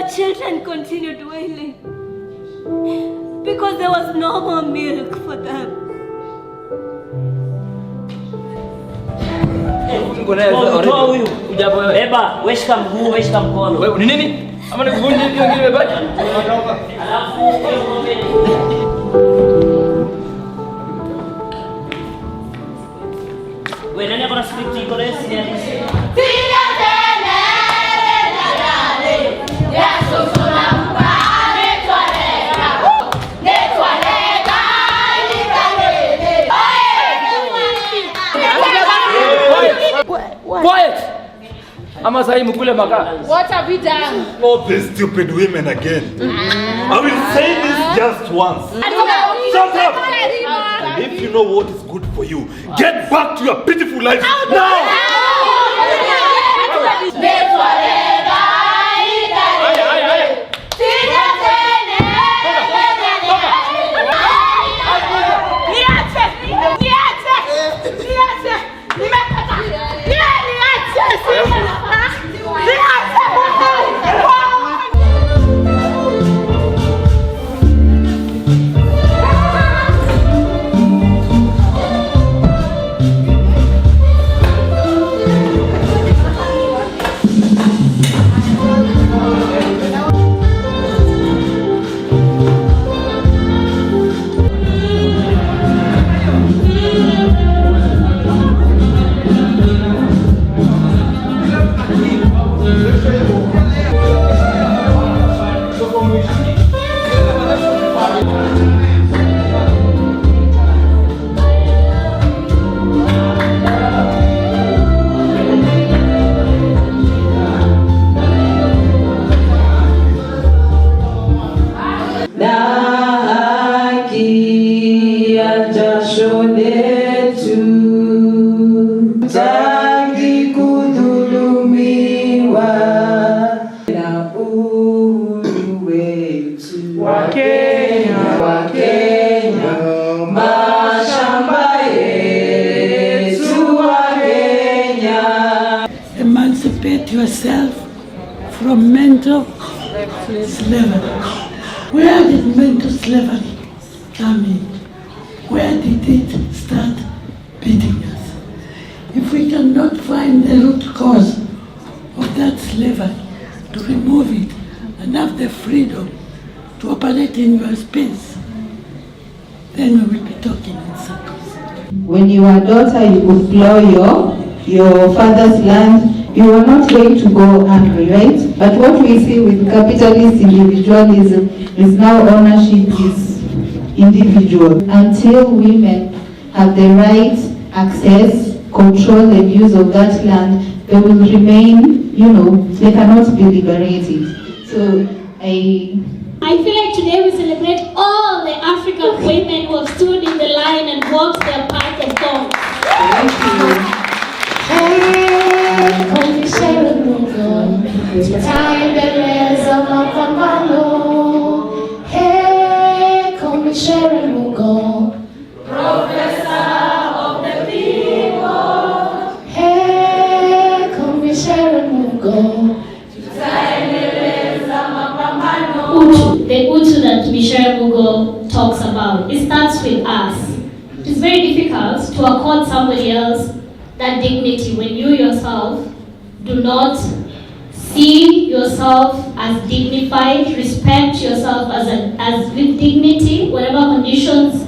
the children continued wailing because there was no more milk for them. Eba, weshika mguu, weshika mkono. Wewe ni nini? Ama nikuvunje hiyo ngine baki? Wewe nani akona script iko resi ya nisi? Quiet! Ama sahi mkule maka. What have we done? All these stupid women again. I will say this just once. Shut up! If you know what is good for you, get back to your pitiful life now! Emancipate yourself from mental slavery. Where did mental slavery come in? Where did it start beating us? If we cannot find the root cause of that slavery, to remove it and have the freedom to operate in your space, then we will be talking in circles. When you were a daughter, you could plow your father's land. You were not going to go hungry, right? But what we see with capitalist individualism is now ownership is individual. Until women have the right, access, control and use of that land, they will remain, they cannot be liberated. So I feel like today we celebrate all the African women who have stood in the line and walked their path of God. Thank you. Hey, Commemorations Mugo, time the rest of Mapambano. Hey, Commemorations Mugo, Professor of the people. Hey, Commemorations Mugo, time the rest of Mapambano. Utu, the Utu that Micere Mugo talks about, it starts with us. It's very difficult to accord somebody else that dignity when you yourself do not see yourself as dignified, respect yourself as with dignity, whatever conditions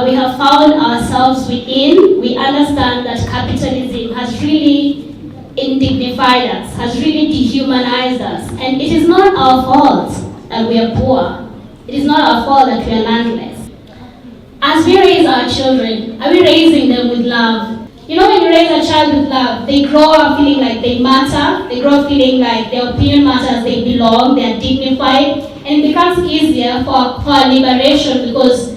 we have found ourselves within. We understand that capitalism has really indignified us, has really dehumanized us, and it is not our fault that we are poor. It is not our fault that we are landless. As we raise our children, are we raising them with love? You know, when you raise a child with love, they grow up feeling like they matter, they grow up feeling like their opinion matters, they belong, they are dignified, and it becomes easier for liberation because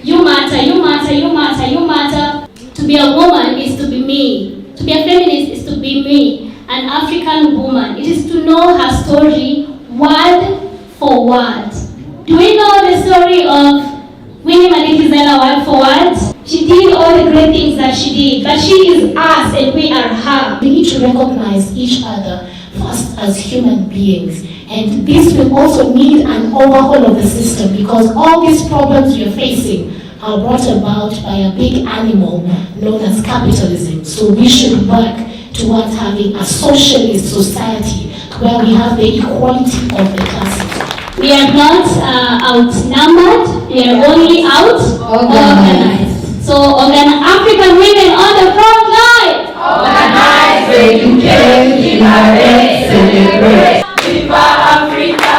you matter, you matter, you matter, you matter. To be a woman is to be me. To be a feminist is to be me. An African woman, it is to know her story word for word. Do we know the story of Winnie Madikizela word for word? She did all the great things that she did, but she is us and we are her. We need to recognize each other first as human beings And this will also need an overhaul of the system, because all these problems we are facing are brought about by a big animal known as capitalism. So we should work towards having a socialist society where we have the equality of the classes. We are not outnumbered, we are only organized. So African women on the front line. Organize, educate, liberate, celebrate. Viva Africa!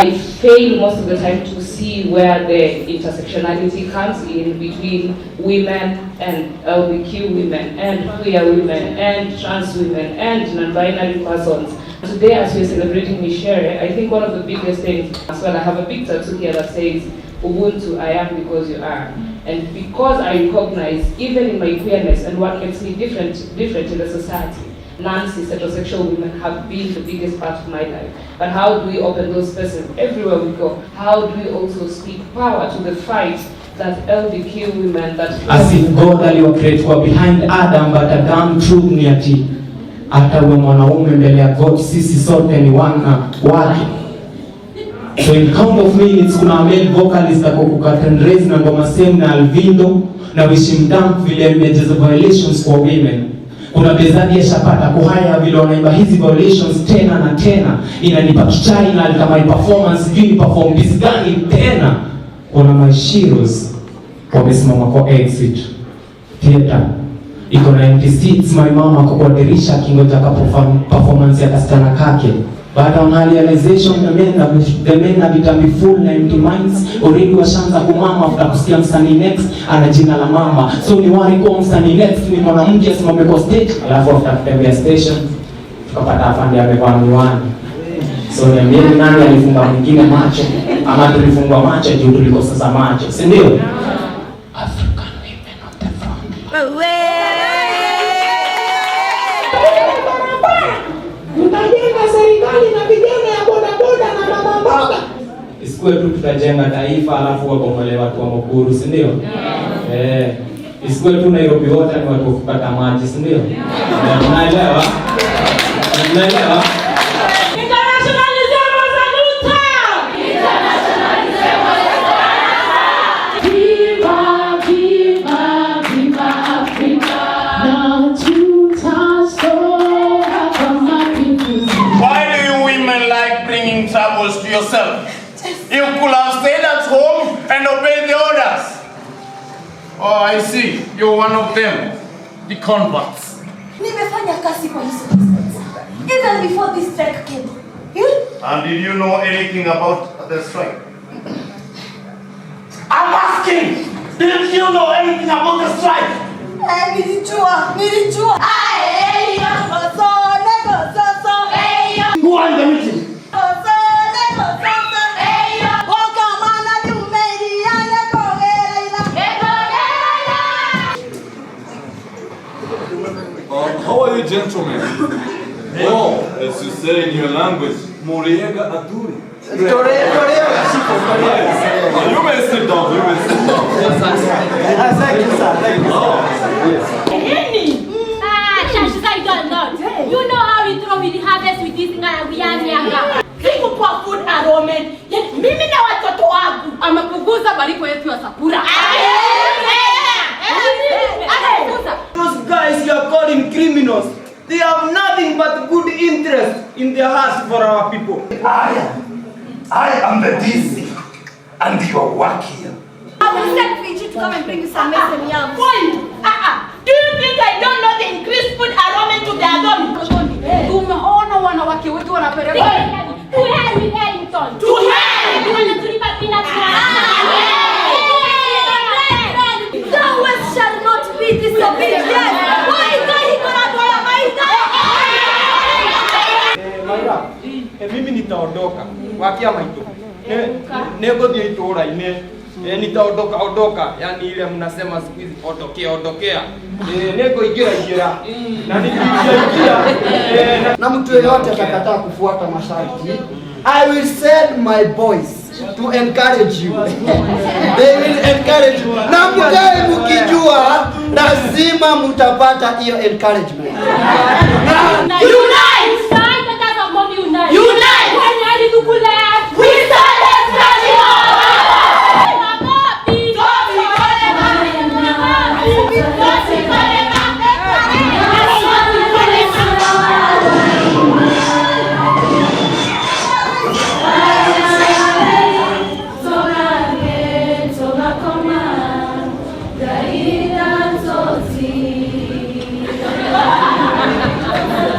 I fail most of the time to see where the intersectionality comes in between women and LGBTQ women and queer women and trans women and non-binary persons. Today, as we're celebrating Micere, I think one of the biggest things as well, I have a big tattoo here that says, Ubuntu, I am because you are. And because I recognize, even in my queerness and what makes me different in the society, non-cis heterosexual women have been the biggest part of my life. But how do we open those spaces everywhere we go? How do we also speak power to the fight that LGBTQ women, that as if God aliwacreate kwa behind Adam, but Adam truth ni ati hata uwe mwanaume mbele ya God, sisi sote ni wana wake. So in count of minutes kuna male vocalist ako kukaten raise na ngoma same na Alvindo na wishing dump vile images of violations for women. Kuna bezadi ya shapata kuhaya vile wanaimba hizi violations tena na tena, inanipa kichai na kama performance vini perform this gani tena. Kuna my heroes wamesimama kwa exit theater iko na empty seats, my mama kwa dirisha kingoja ka performance ya kastana kake. Baada ya realization the men have become full na empty minds already, washaanza kumama after kusikia msanii next ana jina la mama, so ni wari kwa msanii next ni mwanamke asimame kwa stage, alafu after kutembea station tukapata afande amevaa miwani. So niambie nani alifunga mwingine macho ama tulifungwa macho juu tulikosa macho, si ndio? African women on the front. Isikuwe tu tutajenga taifa alafu wabomole watu wa Mukuru, si ndio? Isikuwe tu Nairobi wote ni watu kupata maji, si ndio? Unaelewa? Unaelewa? Troubles to yourself. You could have stayed at home and obeyed the orders. Oh, I see. You're one of them. The converts. Nimefanya kazi kwa hizo. Even before this strike came. And did you know anything about the strike? I'm asking! Did you know anything about the strike? Nilijua. Who are in the meeting? How are you, gentlemen? Oh, as you say in your language, Moriega Aduri. You may sit down. You may sit down. Thank you, sir. Thank you, sir. You know how we throw with the harvest with this guy we are here. Siku kwa food arrangement. Mimi na watoto wangu amepunguza bariko yetu ya Sakura. Those guys you are calling criminals, they have nothing but good interest in their hearts for our people. I am the DC, and you are work here. I will send Fiji to come and bring you some medicine yams. Do you think I don't know the increased food arrangement to the adult? Tumeona wanawake wetu wanapeleka. To hell with Ellington. To hell! Wanatulipa peanuts. The West shall not be disobedient. Maira, mimi nitaondoka. Wakia maito. Nego dia itora ine. Nitaondoka. Yani ile mnasema siku hizi ondokea. Nego igira. Na nikiingia. Na mtu yeyote atakataa kufuata masharti, I will send my boys to encourage you. They will encourage you. Na mkae mkijua lazima mtapata hiyo encouragement. Unite!